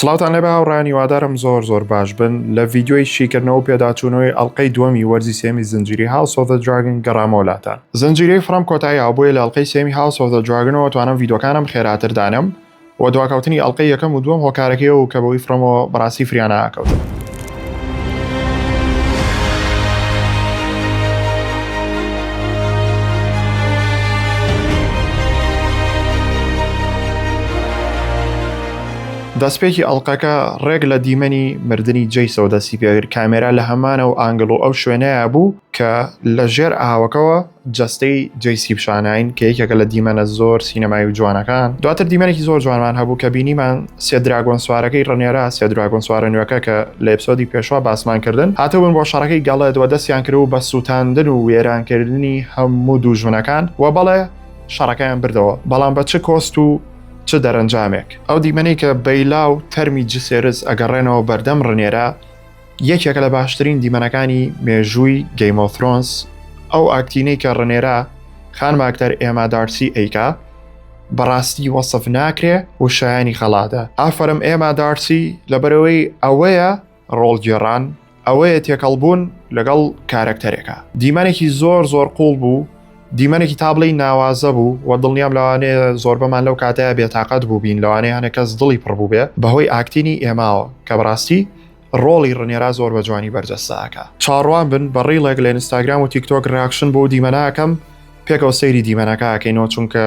سڵاوتان لێ هاوڕانی وادارم زۆر باش بن لە ڤیددیۆی شیکردنەوە و پێداچوونەوەی ئەڵلقەی دووەمی وەرزی سێمی زنجیری House of the Dragon گەڕامەوەلاتان. زنجیرەی فڕم کۆتایی هاوبووە لە ئەڵلقەی سێمی House of the Dragonەوە توانم ڤیددیۆکانم خێراتر دانم و دواکەوتنی ئەڵلقەی یەکەم و دووەم هۆکارەکەیەوە و کە بەوەی فڕمەوە بەڕاستی فریانە ئاکەوتن. دەستپێکی ئەڵلقەکە ڕێک لە دیمەنی مردنی جەیسەوە دەستی پێگر کامێرا لە هەمانە و ئانگڵ و ئەو شوێنەیە بوو کە لە ژێر ئاوەکەوە جەستەی جەیسی پیشانین کە یەکێکە لە دیمەنە زۆر سینەمایی و جوانەکان. دواتر دیمەنێکی زۆر جوانمان هەبوو کە بینیمان سێ دراگۆن سوارەکەی ڕنێرا سێ دراگۆن سوارە نوێەکە کە لە ئێپسۆدی پێشوا باسمان کردن هاتەون بۆ شەڕەکەی گەڵێتەوە دەستیان کرد و بە سووتاندن و وێرانکردنی هەموو دوژمنەکان و بەڵێ شەڕەکەیان بردەوە بەڵام بە چ کۆست و چ دەرەنجامێک. ئەو دیمەنەی کە بەیلا و تەرمی جسێرز ئەگەڕێنەوە بەردەم ڕنێرە یەکێکە لە باشترین دیمەنەکانی مێژووی گەیم ئۆف ترۆنز. ئەو ئاکتینەی کە ڕنێرە خانم ئاکتەر ئێما دارسی ئەیکا بەڕاستی وەسف ناکرێ و شایانی خەڵاتە. ئافرم ئێما دارسی لەبەرەوەی ئەوەیە ڕۆڵگێڕان ئەوەیە تێکەڵبوون لەگەڵ کارکتەرێکە. دیمەنێکی زۆر قوڵ بوو، دیمەنێکی تابڵی ناوازە بوو و دڵنیام لەوانەیە زۆر بەمان لەو کاتەیە بێتاقەت بوو بین لەوانەیە هەنێ کەس دڵی پڕبوو بێ بەهۆی ئاکتینی ئێماوە کە بەڕاستی ڕۆڵی ڕنێرا زۆر بە جوانی بەرجەستاکە. چاڕوان بن بە ڕیڵێک لە ئینستاگرام و تیکتۆک ڕاکشن بۆ دیمەناکەم پێکەوە سەیری دیمەنەکە ئەکەینەوە چونکە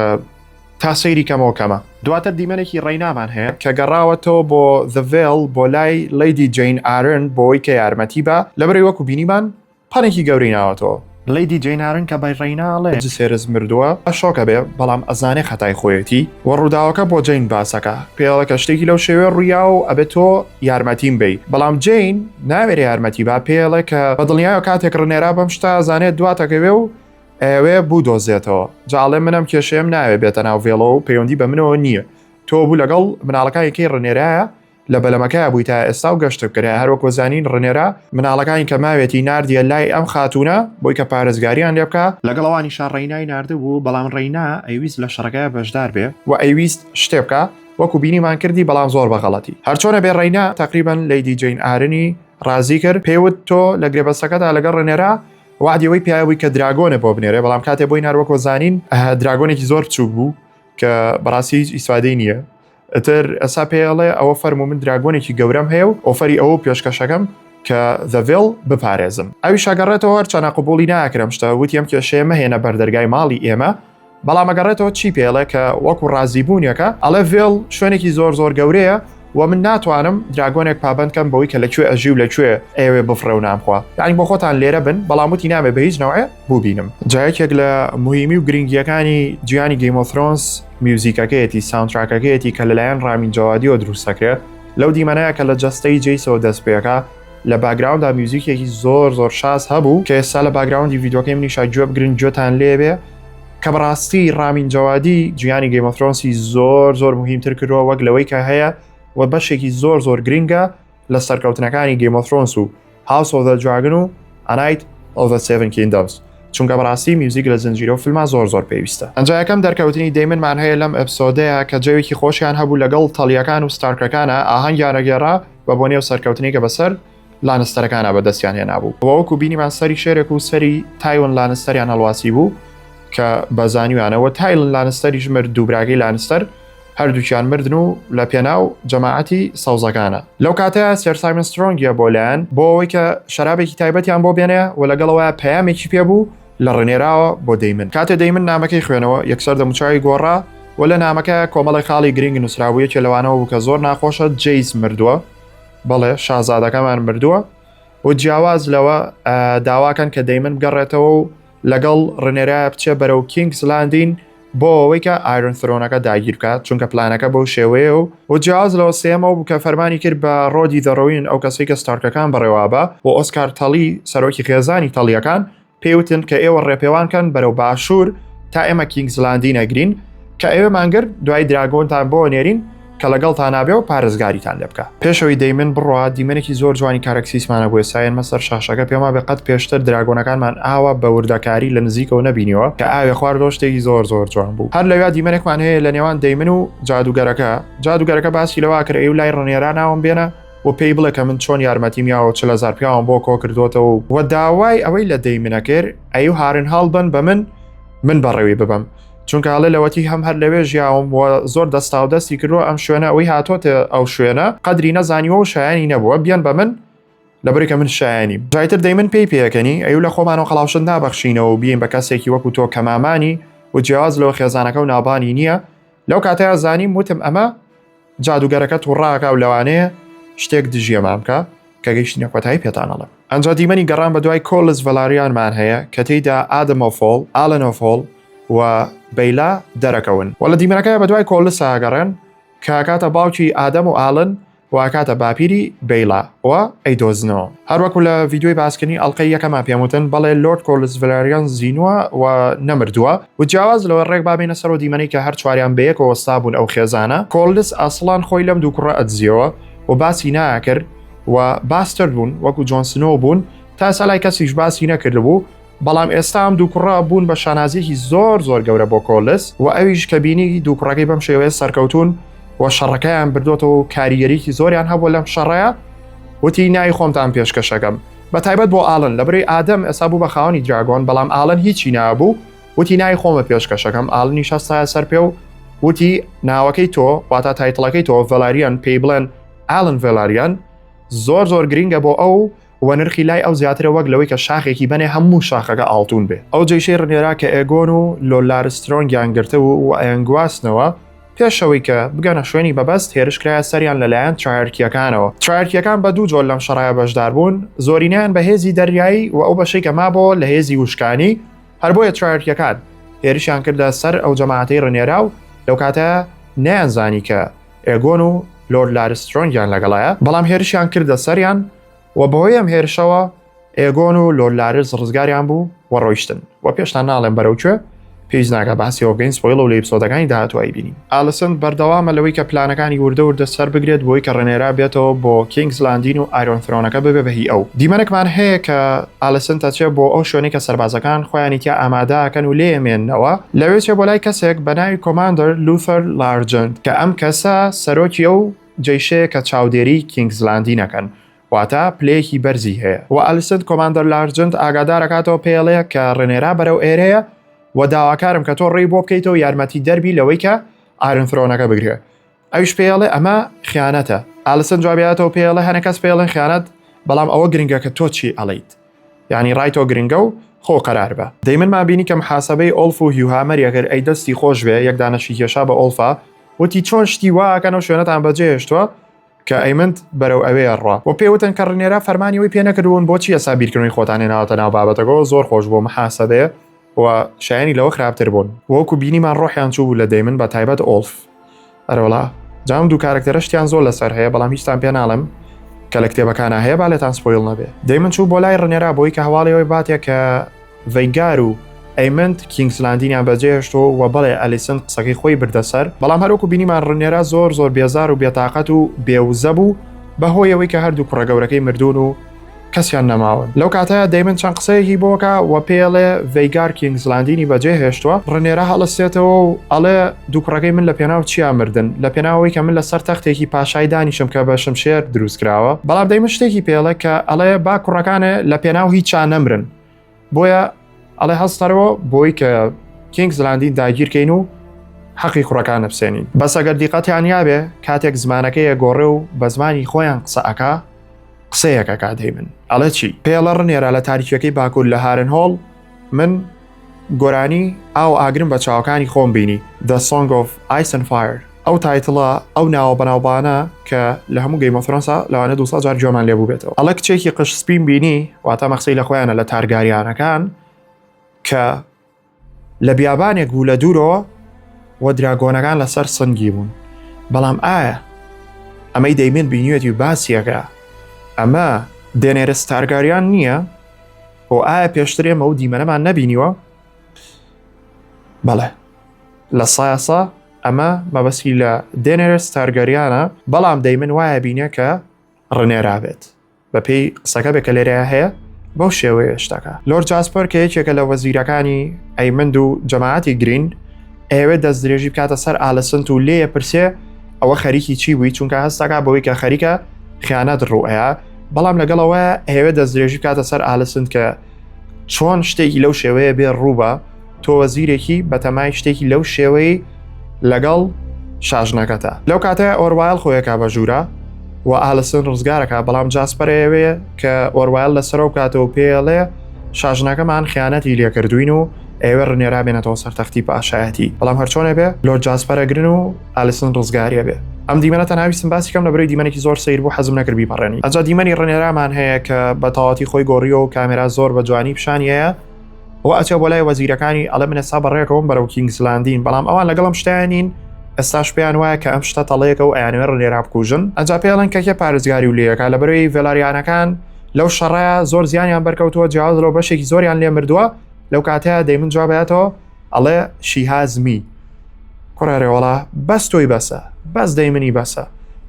تا سەیری کەمەوە کەمە. دواتر دیمەنێکی ڕێینامان هەیە کە گەڕاوەتەوە بۆ The Vale بۆ لای لیدی جین ئارن بۆی کە یارمەتی بە لەبەرەوەی وەکو بینیمان پەنێکی گەورەی ناوەتەوە. لیدی جین ئارن کە بە ڕێیناڵێ جسێرز مردووە شۆکە بێ بەڵام ئەزانێ خەتای خۆیەتی و ڕووداوەکە بۆ جین باسەکە پێڵە کە شتێکی لەو شێوێ ڕوویا و ئەبێت تۆ یارمەتیم بی بەڵام جین ناوێرە یارمەتی با پێڵێ کە بە دڵنیایە کاتێک ڕنێرا بەم شتا زانێت دواتەکەوێ و ئەوێ بوو دۆزێتەوە جاڵێ منم کێشەیەم ناوێ بێتە ناو ڤێڵەوە و پەیوەندی بە منەوە نییە تۆ بوو لەگەڵ مناڵەکانێکی ڕنێرایە لە بەلەمەکە بووی تا ئێستا و گەشت بکرێ هەروەکو زانین ڕنێرا مناڵەکانی کە ماوێتی نردیە لای ئەم خاتونە بۆی کە پارێزگاریان لێ بکە لەگەڵەوانی شار ڕێینای نردە بوو بەڵام ڕێینا ئەویست لە شەڕەکە بەشدار بێ و ئەویست شتێ بکە وەکو بینیمان کردی بەڵام زۆر بەغەڵەتی هەرچۆنە بێ ڕێینا تقریبان لیدی جین ئارنی ڕازی کرد پێوت تۆ لە گرێبەستەکەدا لەگەڵ ڕنێرا وعدیەوەی پیاوی کە دراگۆنە بۆ بنێرێ بەڵام کاتێ بۆی ناروەکۆ زانین دراگۆنێکی زۆر بچوک بوو کە بەڕاستی هیچ ئیسفادەی نییە ئەتر ئەسا پێڵێ ئەوە فەرمو من دراگۆنێکی گەورەم هەیە و ئۆفەری ئەوە پێشکەشەکەم کە The Vale بپارێزم ئەوی شاگەڕێتەوە هەرچەنە قبولی ناکرم شتە وتیم کێشەیە مەهێنە بەردەرگای ماڵی ئێمە بەڵام ئەگەڕێتەوە چی پێڵێ کە وەکو ڕازیبوونیەکە ئەڵێ Vale شوێنێکی زۆر گەورەیە و من ناتوانم دراگۆنێک پابندکەم بەوەی کە لەکوێ ئەژی و لەکوێ ئێوێ بفرە و نامخوا یعنی بۆ خۆتان لێرە بن بەڵام وتی نامێ بە هیچ نەوەیە بوو بینم جایەکێک لە مهمی و گرنگیەکانی گیانی گەیم ئۆف ترۆنز میوزیکەکەیەتی ساوندتراکەکەیەتی کە لەلایەن ڕامین جەوادیەوە دروستەکرێت لەو دیمەنەیە کە لە جەستەی جەیسەوە دەست پێەکە لە باگراوندا میوزیکێکی زۆر شاز هەبوو کە ئێستا لە باگراوندی ڤیددیۆکەی منیشا گوێ بگرن گوێتان لێبێ کە بەڕاستی ڕامین جەوادی گیانی گەیم ئۆف ترۆنسی زۆر مهمتر کردەوە وەک لەوەی کە هەیە و بەشێکی زۆر گرنگە لە سەرکەوتنەکانی گەیم ئۆف ترۆنس و House of the Dragon و A Night of the Seven Kingdoms چونکە بەڕاستی میوزیک لە زنجیرە و فیلمە زۆر پێویستە. ئەنجا یەکەم دەرکەوتنی دەیمنمان هەیە لەم ئەپسۆدەیە کە جەوێکی خۆشیان هەبوو لەگەڵ تەڵیەکان و ستارکەکانە ئاهەنگیانەگێڕا بە بۆ نێو سەرکەوتنی کە بەسەر لانستەرەکانە بەدەستیان هێنابوو وەکو بینیمان سەری شێرێک و سەری تایوان لانستەریان هەڵواسی بوو کە بەزانیوانەوە تایلن لانستەریش مرد دووبراگەی لانستەر هەردووکیان مردن و لە پێناو جەماعەتی سەوزەکانە لەو کاتەیە سێر سایمن سترۆنگیە بۆلایەن بۆ ئەوەی کە شەرابێکی تایبەتیان بۆ بێنێ و لەگەڵەوە پەیامێکی پێبوو لە ڕنێراوە بۆ دەیمن کاتێ دەیمن نامەکەی خوێنەوە یەکسەر دەموچاوی گۆڕا و لە نامەکە کۆمەڵی خاڵی گرنگ نووسراویەکی لەوانەوە بوو کە زۆر ناخۆشە جەیس مردووە بەڵێ شازادەکەمان مردووە و جیاواز لەوە داواکەن کە دەیمن بگەڕێتەوە و لەگەڵ ڕنێرای بچێ بەرەو کینگز لاندین بۆ ئەوەی کە ئایرن ترۆنەکە داگیر بکات چونکە پلانەکە بەو شێوەیە و جیاواز لەوە سێمەوە بوو کە فەرمانی کرد بە ڕۆدی دەڕۆین ئەو کەسێک کە ستارکەکان بەڕێوابە بۆ ئۆسکار تەڵی سەرۆکی خێزانی تەڵیەکان پێوتن کە ئێوە ڕێپێوانکەن بەرەو باشوور تا ئێمە کینگز لاندی نەگرین کە ئێوە مانگرد دوای دراگۆنتان بۆ نێرین کە لەگەڵتان نابێ و پارێزگاریتان لێ بکە. پێشەوەی دەیمن بڕوا دیمەنێکی زۆر جوانی کارەکسیسمانە بۆ ساین مەسەر شاشەکە پێما بێ قەت پێشتر دراگۆنەکانمان ئاوا بە وردەکاری لە نزیکەوە نەبینیەوە کە ئاوێ خواردۆ شتێکی زۆر جوان بوو. هەر لەوێ دیمەنێکمان هەیە لە نێوان دەیمن و جادوگەرەکە باسی لەوا کرد ئەو لای ڕێنێران ناوم بێنە و پێی بڵێ کە من چۆن یارمەتیمیاوە 40,000 پیاوم بۆ کۆ کردوتەوە و داوای ئەوەی لە دەیمنە کرد ئەو هارن هەڵبن بە من بەڕێوی ببم چونکە هەڵێ لەوەتی هەم هەر لەوێ ژیاوم و زۆر دەستا و دەستی کردووە ئەم شوێنە ئەوەی هاتۆتە ئەو شوێنە قەدری نەزانیوە و شایانی نەبووە بیان بە من لەبەرێکە من شایانیم. جایتر دەیمن پێی پێەکەنی ئەو لە خۆمانەوە قەڵاوشت نابەخشینەوە و بین بە کەسێکی وەکو تۆ کە مامانی و جیاواز لەوە خێزانەکە و نابانی نییە. لەو کاتەیە زانیم وتم ئەمە جادوگەرەکە تووڕاکە و لەوانەیە شتێک دژیەمان بکە کە گەیشتنە کۆتایی پێتانەڵم. ئەنجا دیمەنی گەڕان بە دوای کۆلز ڤەلاریانمان هەیە کە تێیدا ئادەمۆفۆڵ، ئالەنۆفۆڵ و بەیلا دەرەکەون و لە دیمەنەکەی بە دوای کۆلس ئاگەڕێن کە کاتە باوکی ئادەم و ئاڵن و کاتە باپیری بەیلا و ئەیدۆزنەوە. هەروەکو لە ڤیدیۆی باسکردنی ئەڵلقەی یەکەمان پێموتن بەڵێ لۆرد کۆلس ڤەلاریان زینووە و نەمردووە و جیاواز لەوە ڕێک بابێنە سەر و دیمەنەی کە هەر چواریان بەیەکەوە وەستا بوون ئەو خێزانە. کۆلس ئاسڵان خۆی لەم دوو کوڕە ئەدزیەوە و باسی ناکرد و باسترد بوون وەکو جۆنسنۆ بوون تا سەلای کەسیش باسی نەکرد بوو. بەڵام ئێستا ئەم دوو کوڕە بوون بە شانازیەکی زۆر گەورە بۆ کۆلس و ئەویش کە بینی دوو کوڕەکەی بەم شێوەیە سەرکەوتون و شەڕەکەیان بردوتەوە و کاریگەریکی زۆریان هەبوو لەم شەڕەیە وتی نای خۆمتان پێشکەشەکەم بە تایبەت بۆ ئاڵن لەبەرەی ئادەم ئێستا بوو بە خاوەنی دراگۆن بەڵام ئاڵن هیچی نابوو وتی نای خۆمە پێشکەشەکەم. ئاڵنی شەستایە سەر پێ و وتی ناوەکەی تۆ واتە تایتڵەکەی تۆ ڤەلاریان پێی بڵێن ئالن ڤەلاریان زۆر گرینگە بۆ ئەو و نرخی لای ئەو زیاترە وەک لەوەی کە شاخێکی بنێ هەموو شاخەکە ئاڵتون بێ. ئەو جێشەی ڕنێرا کە ئێگۆن و لۆلارسترۆنگیان گرتەوە و ئەنگواستنەوە پێشەوەی کە بگەنە شوێنی بەبەست هێرشکرایە سەریان لەلایەن ترایەرکیەکانەوە. ترایەرکیەکان بە دوو جۆر لەم شەڕایە بەشدار بوون، زۆرینیان بە هێزی دەریایی و ئەو بەشەی کە مابۆ لە هێزی وشکانی. هەر بۆیە ترایەرکیەکان هێرشیان کردە سەر ئەو جەماعەتەی ڕنێرا و لەو کاتە نەیانزانی کە ئێگۆن و لۆرد لارسترۆنگیان لەگەڵایە بەڵام هێرشیان کردە سەریان و بەهۆی ئەم هێرشەوە ئێگۆن و لۆرد لارس ڕزگاریان بوو و ڕۆیشتن و پێشتان ناڵێن بەرەوکوێ پێویست ناکە باسی ئۆگەین سپۆیڵ و لە ئێپیسۆدەکانی داهاتوایی بینین. ئالسن بەردەوامە لەوەی کە پلانەکانی وردە سەر بگرێت بۆی کە ڕێنێرا بێتەوە بۆ کینگز لاندین و ئایرۆن فرۆنەکە ببێ بەهی ئەو. دیمەنێکمان هەیە کە ئالسن تەچێت بۆ ئەو شوێنی کە سەربازەکان خۆیانی تیا ئامادەکەن و لێمێننەوە لەوێ چێ بۆ لای کەسێک بە ناوی کۆماندەر لوثەر لارجنت کە ئەم کەسە سەرۆکی ئەو جێیشەیە کە چاودێری کینگز لاندینەکەن واتە پلەیەکی بەرزی هەیە و ئالسن کۆماندەر لارجنت ئاگادارەکاتەوە پێڵەیە کە ڕێنێرا بەرەو ئێرەیە و داواکارم کە تۆ ڕێی بۆ بکەیتەوە یارمەتی دەربی لەوەی کە ئایرۆن فرۆنەکە بگرێ. ئەویش پێڵێ ئەمە خیانەتە. ئالسن جوابیاتەوە پێڵێ هەنە کەس پێڵێن خیانەت بەڵام ئەوە گرنگە کە تۆ چی ئەڵیت یعنی ڕای تۆ گرنگە و خۆ قەرار بە. دەیمن مابینی کە محاسبەی ئۆلف و هیوهامەریەکرد ئەی دەستی خۆش بێ یەک دانەشی کێشا بە ئۆلفا وتی چۆن شتی واکەنەوە شوێنەتان بەجێهێشتووە کە ئەیمنت بەرەو ئەوەیە ڕوا و پێوتن کە ڕنێرا فەرمانیەوەی پێ نەکردوون بۆچی ئێستا بیرکردنی خۆتان هێناوەتە ناو بابەتەکەەوە زۆر خۆش بۆ محاسبەیە و شایانی لەوە خراپتر بوون وەکو بینیمان ڕۆحیان چوو بوو لە دەیمن بە تایبەت ئۆلف. ئەرەوەڵا جام دوو کارکتەرشتیان زۆر لەسەر هەیە بەڵام هیچتان پێ ناڵم کە لە کتێبەکانە هەیە با لێتان سپۆیڵ نەبێ. دەیمن چوو بۆ لای ڕنێرا بۆی کە هەواڵەوەی باتێک کە ڤەیگار و ئەیمنت کینگز لاندینیان بەجێهێشتۆ و بەڵێ ئەلیسن قسەکەی خۆی بردەسەر بەڵام هەروەکو بینیمان ڕنێرا زۆر بێزار و بێتاقەت و بێوزە بوو بەهۆیەوەی کە هەردوو کوڕە گەورەکەی مردوون و کەسیان نەماون. لەو کاتەیە دەیمن چەند قسەیەکی بۆکە و پێڵێ ڤەیگار کینگز لاندینی بەجێهێشتووە ڕنێرا هەڵەستێتەوە و ئەڵێ دوو کوڕەکەی من لە پێناو چیان مردن لە پێناوەی کە من لەسەر تەختێکی پاشای دانیشم کە بە شمشێر دروست کراوە بەڵام دەیمن شتێکی پێڵێ کە ئەڵێ با کوڕەکانە لە پێناو هیچیان نەمرن بۆیە ئەڵێ هەستەرەوە بۆی کە کینگز لاندین داگیرکەین و حەقی کوڕەکان نەپسێنین. بەس ئەگەر دیقەتیان یابێ کاتێک زمانەکەیە گۆڕێ و بە زمانی خۆیان قسەئەکا قسەیەکە کاتەی من ئەڵێ چی پێڵە ڕنێرا لە تاریکەکەی باکوور لە هارن هۆڵ من گۆرانی ئاو ئاگرم بە چاوەکانی خۆم بینی The Song of Ice and Fire ئەو تایتڵە ئەو ناوە بەناوبانە کە لە هەموو گەیمە فڕەنسا لەوانە 200 جار جۆمان لێبوو بێتەوە. ئەڵە کچێکی قش سپین بینی واتە مەخسەی لە خۆیانە لە تارگاریانەکان کە لە بیابانێک بوو لە دوورەوە و دراگۆنەکان لەسەر سنگی بوون بەڵام ئایا ئەمەی دەیمن بینیوێتی و باسیەکە ئەمە دێنێرە تارگاریان نییە بۆ ئایا پێشترێمە و دیمەنەمان نەبینیوە؟ بەڵێ لە سایەسا ئەمە مەبەستی لە دێنێرس تارگەریانە بەڵام دەیمن وایە بینە کە ڕنێرابێت بە پێی قسەکە بێکە لێرەیە هەیە بەو شێوەیە شتەکە. لۆرد جاسپەر کە یەکێکە لە وەزیرەکانی ئەیمند و جەماعەتی گرین ئێوێ دەست درێژی بکاتە سەر ئالەسنت و لێیە پرسێ ئەوە خەریکی چی بووی چونکە هەستاکە بەوەی کە خەریکە خیانەت ڕوئەیە بەڵام لەگەڵەوە ئێوێ دەست درێژی بکاتە سەر ئالەسنت کە چۆن شتێکی لەو شێوەیە بێ ڕووبە تۆ وەزیرێکی بەتەمای شتێکی لەو شێوەی لەگەڵ شاژنەکەتە. لەو کاتەیە ئۆروایل خۆیەکە بە ژوورە و ئالەسن ڕزگارەکە بەڵام جاسپەرەیەوێ کە ئۆروایل لەسەر و کاتەوە پێڵێ شاژنەکەمان خیانەتی لێکردوین و ئێوە ڕنێرا بێنێتەوە سەرتەختی پاشایەتی بەڵام هەرچۆنە بێ لۆرد جاسپەرەگرن و ئالەسن ڕزگاریە بێ. ئەم دیمەنە تەناویستم باسی کەم لەبەرەوەی دیمەنێکی زۆر سەیر بوو حەزم نەکرد بیپەڕێنی. ئەجا دیمەنی ڕنێرامان هەیە کە بە تەواوەتی خۆی گۆڕیەوە و کامێرا زۆر بە جوانی پیشانیەیە و ئەچێ بۆ لای وەزیرەکانی ئەڵێ من ئێستا بەڕێکەوەم بەرەو کینگزلاندین بەڵام ئەوان لەگەڵم شتیانین ئێستاش پێیان وایە کە ئەم شتە تەڵەیەکە و ئەیانوێ ڕنێرا بکوژن. ئەجا پێڵێن کە کێ پارێزگاری و لێیەکە لەبەرەوەی ڤێلاریانەکان لەو شەڕەیە زۆر زیانیان بەرکەوتووە جیاواز لەو بەشێکی زۆریان لێ مردووە لەو کاتەیە دەیمن جوابێتەوە ئەڵێ شیهازمی کوڕێڕێوەڵا بەس تۆی بەسە بەس دەیمنی بەسە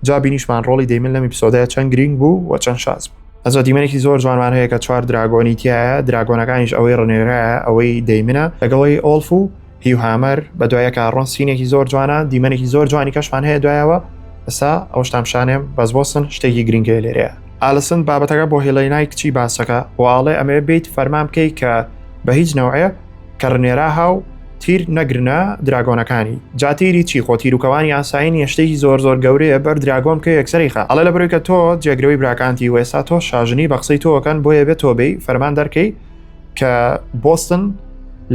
جابینیشمان ڕۆڵی دەیمن لەم ئیپیسۆدەیە چەند گرنگ بوو و چەند شاز بوو. ئەجا دیمەنێکی زۆر جوانمان هەیە کە 4 دراگۆنی تایە دراگۆنەکانیش ئەوەی ڕنێرایە ئەوەی دەیمنە لەگەڵەوەی ئۆڵف و هیوهامەر بە دوایە کارڕۆن سینێکی زۆر جوانە دیمەنێکی زۆر جوانی کەشمان هەیە دوایەوە ئەسا ئەوشتام شانێم بەس بۆسن شتێکی گرنگە لێرەیە. ئالەسن بابەتەکە بۆ هێڵەینای کچی باسەکە واڵێ ئەمێ بیت فەرمان بکەی کە بە هیچ نەوعەیە کە ڕنێرا هاو تیر نەگرنە دراگۆنەکانی جاتیری چی خۆ تیرروکەوانی ئاسایی شتێکی زۆر زۆر گەورەیە بەر دراگۆم کە یەکسەریخە ئەڵێ لەبەرەوەی کە تۆ جێگرەوەی براکانتی وێستا تۆ شاژنی بە قسەی تۆکەن بۆیە بێت تۆبەی فەرمان دەرکەی کە بۆستن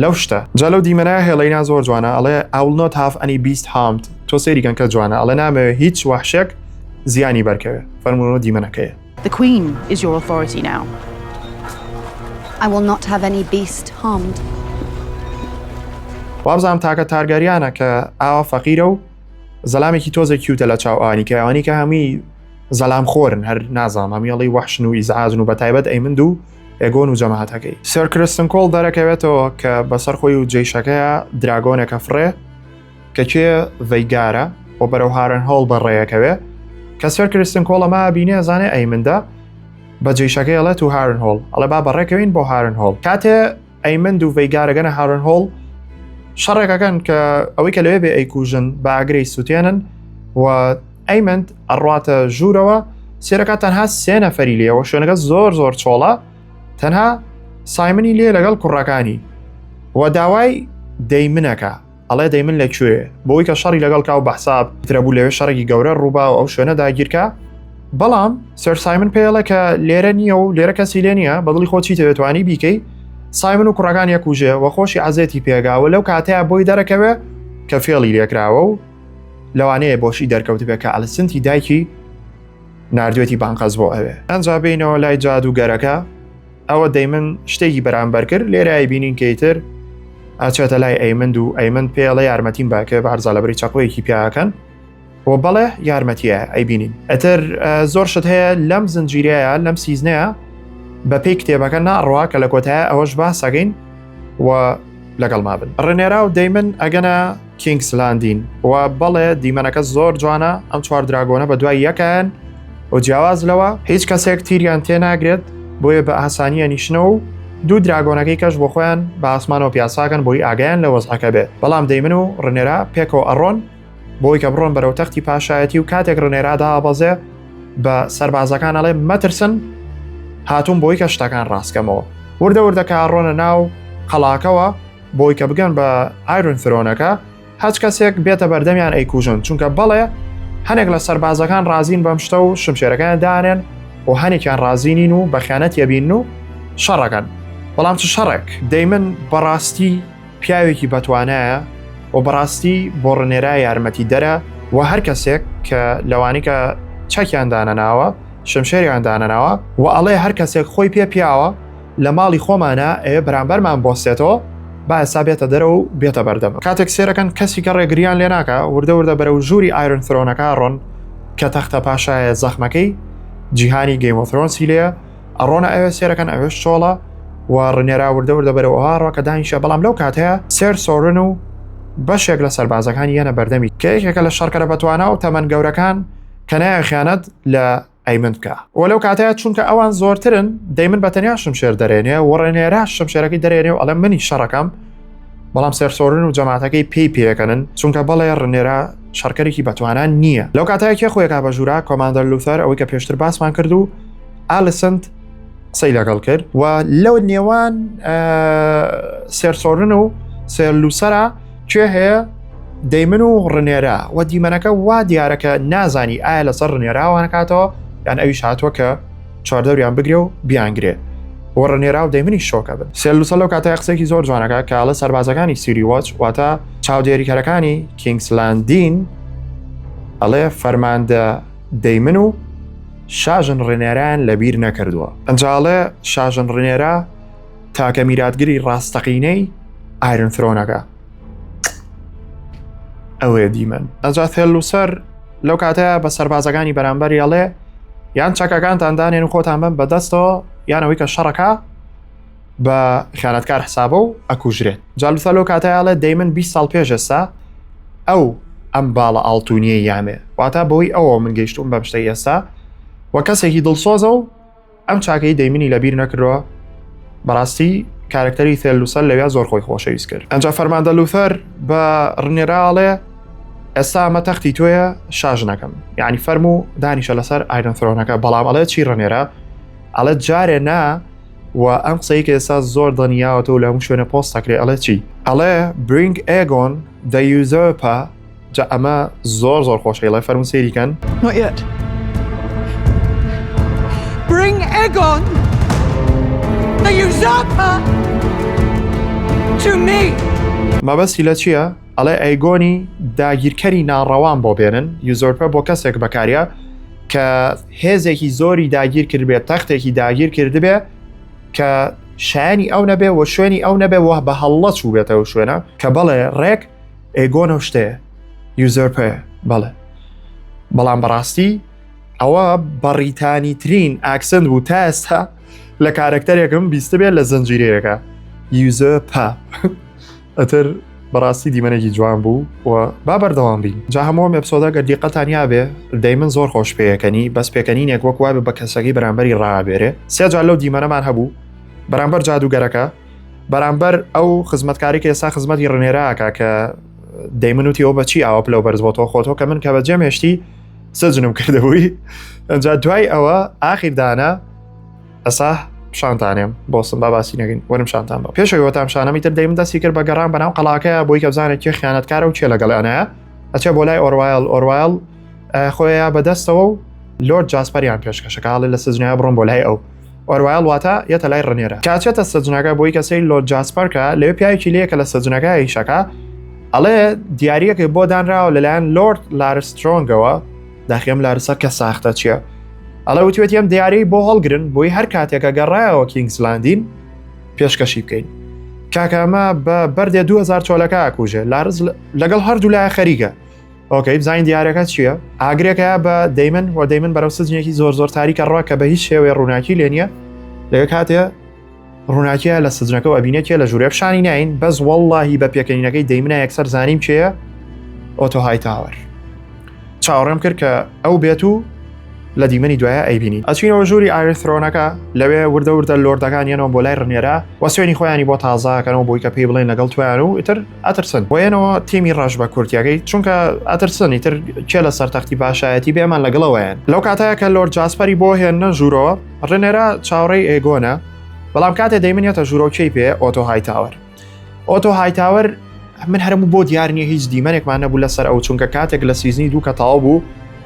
لەو شتە جا لەو دیمەنایە هێڵەینا زۆر جوانە ئەڵێ I will not have any beast harmed تۆ سێریگەن کە جوانە ئەڵێ نامەوێت هیچ وەحشێک زیانی بەرکەوێ فەرمونەوە دیمەنەکەیە. The Queen is your authority now. I will not have any beast harmed. وابزانم تاکە تارگەریانە کە ئاوا فەقیرە و زەلامێکی تۆزە کیوتە لە چاوانی کە ئەوانی کە هەمی زەلام خۆرن هەر نازام هەمیڵی وەحشن و ئیزعاجن و بەتایبەت ئەیمند و ئێگۆن و جەماعەتەکەی. سەر کریستن کۆڵ دەرەکەوێتەوە کە بەسەر خۆی و جێیشەکەیە دراگۆنێکە فڕێ کە کێ ڤەیگارە و بەرەو هارن هۆڵ بەڕێیەکەوێ کە سەر کریستن کۆڵ ئەمە بینێ زانێ ئەیمندە بە جێیشەکەی ئەڵێت و هارن هۆڵ ئەڵێ با بەڕێکەوین بۆ هارن هۆڵ کاتێ ئەیمند و ڤەیگارەگەنە هارن هۆڵ شەڕێکەکەن کە ئەوەی کە لەوێ بێ ئەیکوژن بە ئاگرەی سووتێنن و ئەیمند ئەڕاتە ژوورەوە سێرەکە تەنها 3 نەفەری لێەوە شوێنەکە زۆر زۆر چۆڵە تەنها سایمنی لێ لەگەڵ کوڕەکانی و داوای دەیمنەکە ئەڵێ دەیمن لەکوێ بۆی کە شەڕی لەگەڵ کا و بەحساب ترەبوو لەوێ شەڕێکی گەورە ڕووبا و ئەو شوێنە داگیرکە بەڵام سەر سایمن پێڵە کە لێرە نییە و لێرە کەسی لێ نییە بەدڵی خۆچی دەوێتوانی بیکەی سایمن و کوڕەکان یەکوژێ و خۆشی عەزێتی پێگاوە لەو کاتەیە بۆی دەرەکەوێ کە فێڵی لێکراوە و لەوانەیە بۆشی دەرکەوت بێ کە ئەلسنتی دایکی نردوێتی بانقەز بۆ ئەوێ ئەنجا بینەوە لای جادوگەرەکە ئەوە دەیمن شتێکی بەرامبەر کرد لێرە بینین کەیتر ئاچێتە لای ئەیمند و ئەیمند پێڵە یارمەتیم باکە بارزا لەبەری چاقۆیەکی پیاکەن و بەڵێ یارمەتیە ئەیبینین ئەتر زۆر شت هەیە لەم زنجیرەیە لەم سیزنەیە بە پێی کتێبەکە ناڕوا کە لە کۆتایە ئەوەش باسەگەین و لەگەڵ ما بن ڕنێرا و دەیمن ئەگەنە کینگسلاندین و بەڵێ دیمەنەکە زۆر جوانە ئەم 4 دراگۆنە بە دوای یەکەن و جیاواز لەوە هیچ کەسێک تیریان تێناگرێت بۆیە بە ئاسانیە نیشنەوە و 2 دراگۆنەکەی کەش بۆ خۆیان بە ئاسمانەوە پیاساکەن بۆی ئاگیان لە وەزعەکە بێت بەڵام دەیمن و ڕنێرا پێکەوە ئەڕۆن بۆی کە بڕۆن بەرەو تەختی پاشایەتی و کاتێک ڕنێرادا ئابەزێ بە سەربازەکان ئەڵێ مەترسن هاتوون بۆی کە شتەکان ڕاستکەمەوە وردە وردەکە ڕۆنە ناو قەڵاکەوە بۆی کە بگەن بە ئایرن فرۆنەکە هەچ کەسێک بێتە بەردەمیان ئەیکوژن چونکە بەڵێ هەنێک لە سەربازەکان رازین بەم شتە و شمشێرەکان دانێن و هەنێکیان رازینین و بە خیانەت یەبین و شەڕەکەن بەڵام چ شەڕێک دەیمن بەڕاستی پیاوێکی بەتوانایە و بەڕاستی بۆ ڕنێرا یارمەتی دەرە و هەر کەسێک کە لەوانی کە چەکیان دانەناوە شمشێریان دانەناوە و ئەڵێ هەر کەسێک خۆی پێ پیاوە لە ماڵی خۆمانە ئێ بەرامبەرمان بۆستێتەوە با ئێستا بێتە دەرە و بێتە بەردەم کاتێک سێرەکەن کەسی کە ڕێگریان لێ ناکە وردە وردە بەرەو ژووری ئایرن فرۆنەکە ڕۆن کە تەختە پاشایە زەخمەکەی جیهانی گەیم ئۆف ترۆنسی لێە ئەڕۆنە ئەوێ سێرەکەن ئەوێش چۆڵە و ڕنێرا وردە وردە بەرەوە ڕۆ کە دانیشە بەڵام لەو کاتەیە سێر سۆرن و بەشێک لە سەربازەکانی یەنە بەردەمی کەیەکێکە لە شەڕکەرە بەتوانە و تەمەەن گەورەکان کە نایە خیانەت لە ئەیمن بکە وەلەو کاتەیە چونکە ئەوان زۆرترن دەیمن بەتەنیا شمشێر دەرێنێ وەڕێنێرا شمشێرەکەی دەرێنێ و ئەڵێ منی شەڕەکەم بەڵام سێرسۆرن و جەماعەتەکەی پێکەنن چونکە بەڵێ ڕنێرا شەڕکەرێکی بەتوانان نییە لەو کاتەیە کێ خۆیەکا بە ژوورا کۆماندەر لوثەر ئەوەی کە پێشتر باسمان کرد و ئالسنت قسەی لەگەڵ کرد و لەو نێوان سێرسۆرن و سێرلوسەرە کوێ هەیە دەیمن و ڕنێرا و دیمەنەکە وا دیارەکە نازانی ئایا لەسەر ڕنێراوانەکاتەوە یان ئەویش هاتووە کە چواردەوریان بگرێ و بیانگرێ و ڕنێرا و دەیمنی شۆکە بن سێرلوسە لەو کاتە قسێکی زۆر جوانەکە کە ئاڵە سەربازەکانی سیری وەچ واتە چاودێریکەرەکانی کینگسلاندین ئەڵێ فەرماندە دەیمن و شاژن ڕێنێران لەبیر نەکردووە ئەنجاڵێ شاژن ڕێنێرا تاکە میراتگری ڕاستەقینەی ئایرن فرۆنەکە ئەوێ دیمەن ئەجا سێرلوسەر لەو کاتەیە بە سەربازەکانی بەرامبەر ئەڵێ یان چەکەکانتان دانێن و خۆتان بن بەدەستەوە یانەوەی کە شەڕەکە بە خیانەتکار حسابە و ئەکوژرێت جالوسە لەو کاتەیەڵێ دەیمن 20 ساڵ پێش ئێستا ئەو ئەم باڵە ئاڵتونیە یامێ واتە بۆی ئەوە من گەیشتوم بە شتەی ئێستا و کەسێکی دڵسۆزە و ئەم چاکەی دەیمنی لەبیر نەکردەوە بەڕاستی کارکتەری سێرلوسەر لەویا زۆر خۆی خۆشەویست کرد ئەنجا فەرماندە لوثەر بە ڕنێراڵێ ئێستا ئەمە تەختی تۆیە شاژنەکەم یعنی فەرم و دانیشە لەسەر ئایرن فرۆنەکە بەڵام ئەڵێ چی ڕنێرە ئەڵێ جارێ نا و ئەم قسەی کە ئێستا زۆر دڵنیاوەتە و لە هەموو شوێنە پۆست دەکرێت ئەڵێ چی ئەڵێ bring Aegon the usurper جا ئەمە زۆر خۆشە ئەڵێ فەرمو سەیریکەن Not yet. Bring Aegon, the usurper, to me. مەبەستی لە چییە؟ ئەڵێ ئەیگۆنی داگیرکەری ناڕەوان بۆ بێنن یوزۆرپە بۆ کەسێک بەکارە کە هێزێکی زۆری داگیر کرد بێت تەختێکی داگیر کرد بێ کە شایانی ئەو نەبێ و شوێنی ئەو نەبێ وە بە هەڵڵە چوو بێتەوە شوێنە کە بەڵێ ڕێک ئێگۆنە شتەیە یوزۆرپەیە بەڵێ بەڵام بەڕاستی ئەوە بەڕیتانی ترین ئاکسنت بوو تا ئێستا لە کارکتەرێکم بیستە بێت لە زەنجیرەیەەکە یوزۆرپە ئەتر بەڕاستی دیمەنێکی جوان بوو و با بەردەوام بین جا هەموو ئەپسۆدە گەردیقەتان یابێ دەیمن زۆر خۆش پێیەکەنی بەس پێکەنینێک وەک وابێ بە کەسەکەی بەرامبەری ڕابێرێ سێ جار لەو دیمەنەمان هەبوو بەرامبەر جادوگەرەکە بەرامبەر ئەو خزمەتکاری کە ئێستا خزمەتی ڕنێراکە کە دەیمن وتیەوە بەچی ئاوە پلە بەرز بۆ تۆ خۆتۆ کە من کە بە جێمێشتی سجنم کردەبووی ئەجا دوای ئەوە ئاخیردانە ئەسا شانتانێم بۆسم با باسی نەگەین وەرم شانتان بە پێشەوە تام شانەمی تر دەیمن دەستی کرد بە گەڕان بەناو قەڵاکەیە بۆی کە بزانێت کێ خیانەتکارە و چێ لەگەڵیانەیە ئەچێ بۆ لای ئۆروایل خۆیان بەدەستەوە و لۆرد جاسپەریان پێشکەشەکاڵی لە سجنای بڕۆم بۆ لای ئەو ئۆروایل واتە یەتە لای ڕنێرە کاچێتە سجنەکە بۆی کەسەی لۆرد جاسپەرکە لەوێ پیاوێکی لەیەکە لە سجنەکە ئیشەکە ئەڵێ دیاریەکە بۆ دانراوە لەلایەن لۆرد لارسترۆنگەوە داخێم لارسە کە ساختە چییە ئەڵە وتوێت ئەم دیارەی بۆ هەڵگرن بۆی هەر کاتێکە گەڕایەوە کینگسلاندین پێشکەشی بکەین کاکەمە بە بەردێ 2000 چۆلەکە ئاکوژێ لارز لەگەڵ هەردوو لای خەریکە ئۆکەی بزانین دیارەکە چییە ئاگرێکە بە دەیمن و دەیمن بەرەو سجنێکی زۆر تاریکە ڕوا کە بە هیچ شێوەیە ڕووناکی لێ نییە لەگە کاتێ ڕووناکیە لە سجنەکە و ئەبینێتە لە ژوورێ پیشانی نین بەس وەڵڵاهی بە پێکەنینەکەی دەیمنە یەکسەر زانیم چێە ئۆتۆ هایتاوەر چاوەڕێم کرد کە ئەو بێت و لە دیمەنی دوایە ئەیبینی ئەچینەوە ژووری ئایرثرۆنەکە لەوێ وردە لۆردەکان یەنەوە بۆ لای ڕنێرە و سوێنی خۆیانی بۆ تازاکەنەوە بۆی کە پێی بڵێن لەگەڵ تویان و ئیتر ئەترسن بۆیەنەوە تیمی ڕەش بە کورتیەکەی چونکە ئەترسن ئیتر کێ لە سەرتەختی باشایەتی بێمان لەگەڵەوەیان لەو کاتەیە کە لۆرد جاسپەری بۆ هێنە ژوورەوە ڕنێرە چاوەڕێی ئێگۆنە بەڵام کاتێ دەیمنێتە ژوورۆکەی پێ ئۆتۆ هایتاوەر ئۆتۆ هایتاوەر من هەرموو بۆ دیار نییە هیچ دیمەنێکمان نەبوو لەسەر ئەو چونکە کاتێک لە سیزنی دوو کە تاوا بوو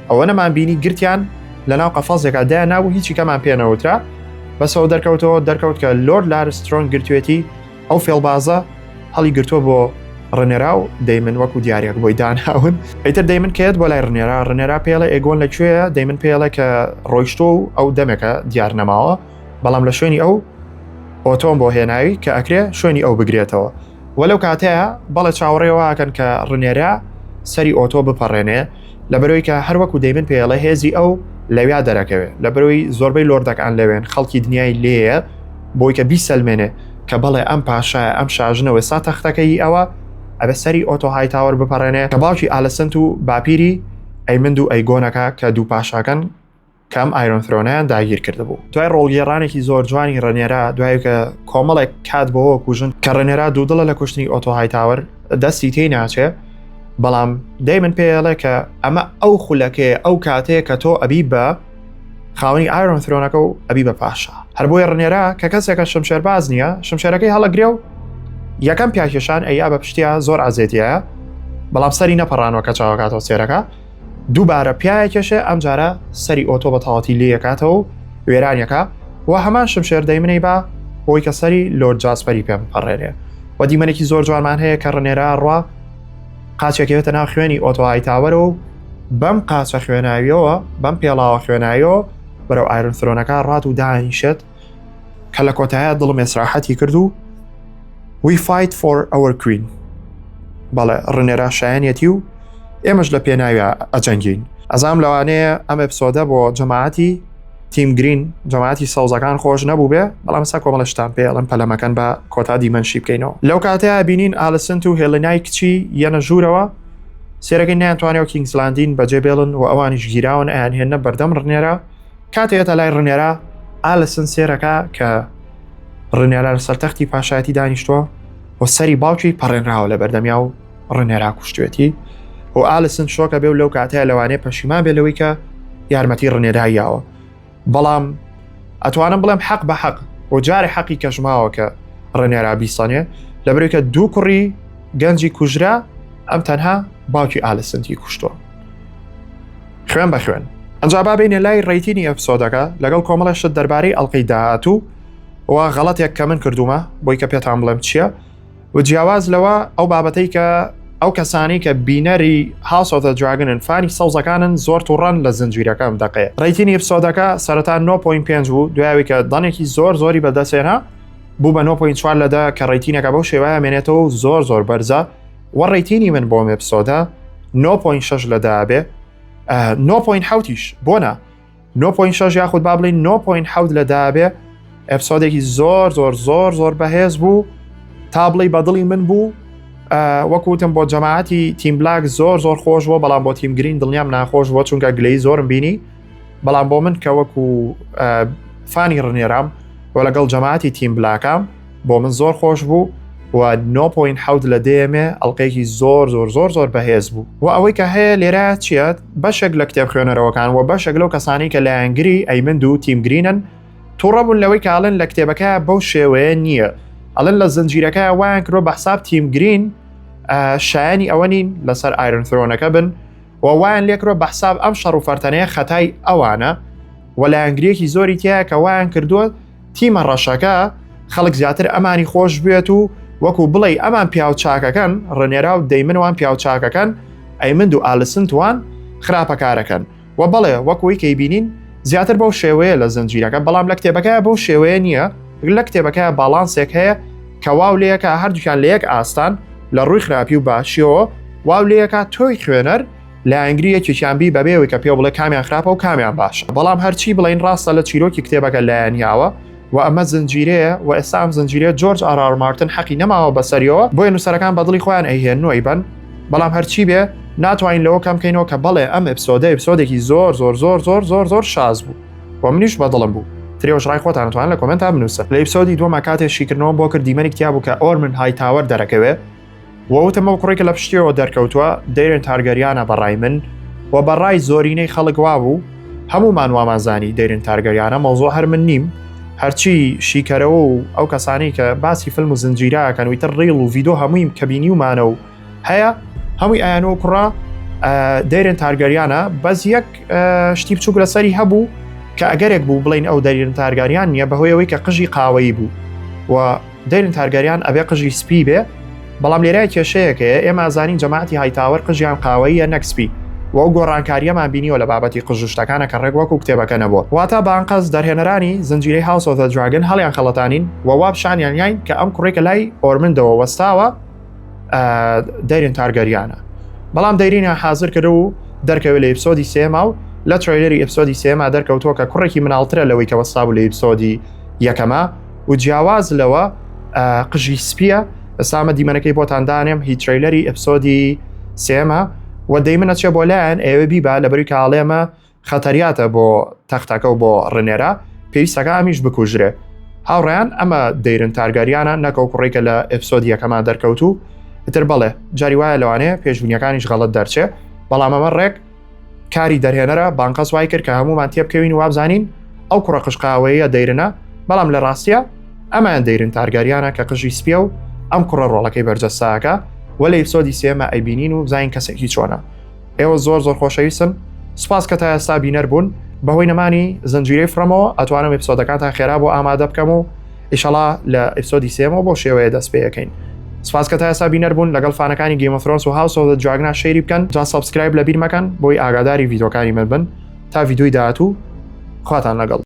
ئەوە نەمان بینی گرتیان لەناو قەفەزێکا دایان نابوو هیچی کەمان پێ نەوترا بەسەوە دەرکەوت کە لۆرد لارسترۆن گرتوێتی ئەو فێڵبازە هەڵی گرتووە بۆ ڕنێرا و دەیمن وەکو دیارێک بۆی داناون ئەیتر دەیمن کێت بۆ لای ڕنێرا پێڵە ئێگۆن لەکوێیە دەیمن پێڵە کە ڕۆیشتۆ و ئەو دەمێکە دیار نەماوە بەڵام لە شوێنی ئەو ئۆتۆم بۆ هێناوی کە ئەکرێ شوێنی ئەو بگرێتەوە وەلەو کاتەیە بەڵە چاوەڕێەوەکەن کە ڕنێرا سەری ئۆتۆ بپەڕێنێ لەبەرەوەی کە هەروەکو دەیمن پێڵە هێزی ئەو لەویا دەرەکەوێت لەبەرەوەی زۆربەی لۆردەکان لەوێن خەڵکی دنیای لێیە بۆی کە بیسەلمێنێ کە بەڵێ ئەم پاشایە ئەم شاژنەوە سا تەختەکەی ئەوە ئەبێ سەری ئۆتۆ هایتاوەر بپەڕێنێ کە باوکی ئالەسنت و باپیری ئەیمند و ئەیگۆنەکە کە دوو پاشاکەن کەم ئایرۆن فرۆنیان داگیر کردبوو. دوای ڕۆڵگێڕانێکی زۆر جوانی ڕەنێرا دوای کە کۆمەڵێک کات بۆەوە کوژن کە ڕەنێرا دوودڵە لە کوشتنی ئۆتۆ هایتاوەر دەستی تێی ناچێ، بەڵام دەیمن پێڵێ کە ئەمە ئەو خولەکەی ئەو کاتەیە کە تۆ ئەبی بە خاوەنی ئایرۆن فرۆنەکە و ئەبی بە پاشا. هەر بۆیە ڕەنێرا کە کەسێکە شمشێرباز نییە، شمشێرەکەی هەڵەگرێ و یەکەم پیاکێشان ئەیا بە پشتیا زۆر ئازێتیایە، بەڵام سەری نەپەڕانەوە کە چاوەکاتەوە سێرەکە، دووبارە پیاکێشێ ئەم جارە سەری ئۆتۆ بە تەواتی لێکاتەوە و وێرانیەکە و هەمان شمشێر دەیمنەی بە بۆی کە سەری لۆرد جاسپەری پێ بپەڕێنێ. و دیمەنێکی زۆر جوانمان هەیە کە ڕەنێرا ڕوا قاچێکێتە ناو خوێنی ئۆتۆ هایتاوەرە و بەم قاچە خوێناویەوە بەم پێڵاوە خوێناویەوە بەرەو ئایرۆن فرۆنەکە ڕات و دانیشێت کە لە کۆتایە دڵم ئێسراحەتی کرد و We fight for our queen. بەڵێ ڕەنێرا شایەنێتی و ئێمەش لە پێناویە ئەجەنگین. ئەزام لەوانەیە ئەم ئەپسۆدە بۆ جەماعەتی تیم گرین جەماعەتی سەوزەکان خۆش نەبوو بێ، بەڵام سا کۆمەڵە شتان پێ ئەڵم پەلەمەکەن بە کۆتا دیمەنشی بکەینەوە. لەو کاتەیە بینین ئالەسنت و هێلنای کچی یەنە ژوورەوە سێرەکەی نەیانتوانێت کینگزلاندین بەجێبێڵن و ئەوانیش گیراون ئەیان هێنە بەردەم ڕەنێرا. کاتێتە لای ڕەنێرا ئالەسن سێرەکە کە ڕەنێرا لەسەر تەختی پاشایەتی دانیشتووە و سەری باوکی پەڕێنراوە لە بەردەمیا و ڕەنێرا کوشتوێتی و ئالەسن شۆکە بێ و لەو کاتەیە لەوانەیە پەشیمان بێ لەوەی کە یارمەتی ڕەنێراییاوە، بەڵام ئەتوانم بڵێم حەق بە حەق و جارێ حەقی کەژماوە کە ڕەنێرا بیسەنێ لەبەرەوەی کە دوو کوڕی گەنجی کوژرا ئەم تەنها باوکی ئالەسنتی کوشتووە. خوێن بە خوێن ئەنجا با بینێ لای ڕێیتینی ئەپسۆدەکە لەگەڵ کۆمەڵەشت دەربارەی ئەڵقەی داهاتوو و غەڵەتێک کە من کردومە بۆی کە پێتان بڵێم چییە و جیاواز لەوە ئەو بابەتەی کە ئەو کەسانی کە بینەری House of the Dragon فانی سەوزەکانن زۆر تووڕەن لە زنجیرەکەم دەقێ. ڕێیتینی ئەپسۆدەکە سەرەتا 9.5 بوو، دوایەوەی کە دانێکی زۆری بەدەستێنا بوو بە 9.4 لەدا کە ڕێیتینەکە بەو شێوایە مێنێتەوە زۆر بەرزە و ڕێیتینی من بۆم ئەپسۆدە 9.6 لەدا بێ 9.7 بۆنە 9.6 یاخود با بڵین 9.7 لەدا بێ. ئەپسۆدێکی زۆر بەهێز بوو تا بڵی بەدڵی من بوو وەکوتم بۆ جەماعەتی تیم بلاک زۆر خۆش بوو، بەڵام بۆ تیم گرین دڵنیام ناخۆش بووە چونکە گلەی زۆرم بینی، بەڵام بۆ من کە وەکو فانی ڕەنێرام و لەگەڵ جەماعەتی تیم بلاکام بۆ من زۆر خۆش بوو و 9.7 لە دێمێ ئەڵلقەیەکی زۆر بەهێز بوو. و ئەوەی کە هەیە لێرە چیت بەشێک لە کتێب خوێنەرەوەکان و بەشێک لەو کەسانی کە لایەنگری ئەیمند و تیم گرینن تووڕەبوون لەوەی کاڵن لە کتێبەکە بەو شێوەیە نییە، ئەڵن لە زنجیرەکە وایان کرۆ بە حساب تیم گرین شایانی ئەوە نین لەسەر ئایرۆن فرۆنەکە بن و وایان لێکرۆ بە حساب ئەم شەڕ و فەرتەنەیە خەتای ئەوانە و لایەنگریەکی زۆری تایە کە وایان کردووە تیمە ڕەشەکە خەڵک زیاتر ئەمانی خۆش بێت و وەکو بڵێ ئەمان پیاو چاکەکەن ڕەنێرا و دەیمنوان پیاو چاکەکەن ئەیمند و ئالەسنتوان خراپەکارەکەن و بڵێ وەکوی کەی بینین زیاتر بەو شێوەیە لە زنجیرەکە، بەڵام لە کتێبەکە بەو شێوەیە نییە. لە کتێبەکە باڵانسێک هەیە کە واو لەیەکە هەردووکیان لە یەک ئاستان لە ڕووی خراپی و باشیەوە واو لەیەکە تۆی خوێنەر لە ئەنگریەکیشیانبی بەبێەوەی کە پێ بڵێ کامیان خراپە و کامیان باشە، بەڵام هەرچی بڵین ڕاستە لە چیرۆکی کتێبەکە لایەنیاوە و ئەمە زنجیرەیە و ئێستا ئەم زنجیرە جۆرج ئار مارتن حەقی نەماوە بەسەریەوە بۆیە نووسەرەکان بەدڵی خۆیان ئەیهێننەوەی بن، بەڵام هەرچی بێ ناتوانین لەوە کەم بکەینەوە کە بەڵێ ئەم ئەپسۆدێکی زۆر شاز بوو و منیش بەدڵم بوو. تریۆش ڕای خۆتان توان لە کۆمنت بنووسە. لە ئەپسۆدی دووەمە کاتێک شیکردنەوە بۆ کرد دیمەنی کتیا بوو کە ئۆرمن هایتاوەر دەرەکەوێ وەوتەمە کوڕێکە لە پشتیەوە دەرکەوتووە دەیرن تارگەریانە بەڕای من و بەڕای زۆرینەی خەڵک وا بوو هەمومان وامانزانی دەیرن تارگەریانە مەوزوع هەر من نیم، هەرچی شیکەرەوە و ئەو کەسانی کە باسی فیلم و زنجیرەکەن ویتر ڕیڵ و ڤیدۆ هەموویم کە بینیومانە و هەیە هەمووی ئایانەوە کوڕا دەیرن تارگەریانە بەس یەک شتی بچووک لەسەری هەبوو کە ئەگەرێک بوو بڵین ئەو دەیرن تارگەریان نییە بەهۆیەوەی کە قژی قاوەیی بوو و دەیرن تارگەریان ئەبێ قژی سپی بێ، بەڵام لێرای کێشەیەکەیە ئێمە ئازانین جەماعەتی هایتاوەر قژیان قاوەیە نەک سپی و ئەو گۆڕانکاریەمان بینیوە لە بابەتی قژشتەکانە کە ڕێک وەکو کتێبەکە نەبووە. واتە بانقەس دەرهێنەرانی زنجیرەی House of the Dragon هەڵیان خەڵەتانین و وابشانیان یاین کە ئەم کوڕێکە لای ئۆرمندەوە وەستاوە دەیرن تارگەریانە، بەڵام دەیرینە حازر کرد و دەرکەوێت لە ئەپسۆدی سێما و لە ترێلەری ئەپسۆدی سێما دەرکەوتووە کە کوڕێکی مناڵترە لەوەی کە وەستا بوو لە ئەپسۆدی یەکەمە و جیاواز لەوە قژی سپیە ئێستا ئەمە دیمەنەکەی بۆتان دانێم هی ترەیلەری ئەپسۆدی سێمە و دەی منەچێ بۆ لایەن ئێوە بیبا لەبەری کاڵێمە خەتەریاتە بۆ تەختەکە و بۆ ڕنێرە پێویستەکە ئەمیش بکوژرێ هاوڕێیان ئەمە دەیرن تارگەریانە نەکەو کوڕێکە لە ئەپسۆدی یەکەمان دەرکەوتو ئتر بەڵێ جاری وایە لەوانەیە پێشبینیەکانیش غەڵەت دەرچێ بەڵام ئەمە ڕێک کاری دەرهێنەرە بانقەس وای کرد کە هەمومان تێبکەوین و وابزانین ئەو کوڕە قشقاوەیە دەیرنە بەڵام لە ڕاستیە ئەمان دەیرن تارگەریانە کە قژی سپیە و ئەم کوڕە ڕۆڵەکەی بەرجەستاکە وە لە ئەپسۆدی سێمە ئەیبینین و بزانین کەسێکی چۆنە ئێوە زۆر خۆشەویستن سوپاس کە تا ئێستا بینەر بوون بەهۆی نەمانی زنجیرەی فرەمەوە ئەتوانم ئەپسۆدەکانتان خێرا بۆ ئامادە بکەم و ئیشەڵا لە ئەپسۆدی سێمەوە بۆ شێوەیە دەست پێەکەین سپاس کە تا ئێستا بینەر بوون لەگەڵ فانەکانی گیم ئۆف ترۆنز و هاوس ئۆف دە دراگنا شەیری بکەن جا سابسکرایب لەبیر مەکەن بۆی ئاگاداری ڤیدۆکانی من بن تا ڤیدۆی داهاتوو خواتان لەگەڵ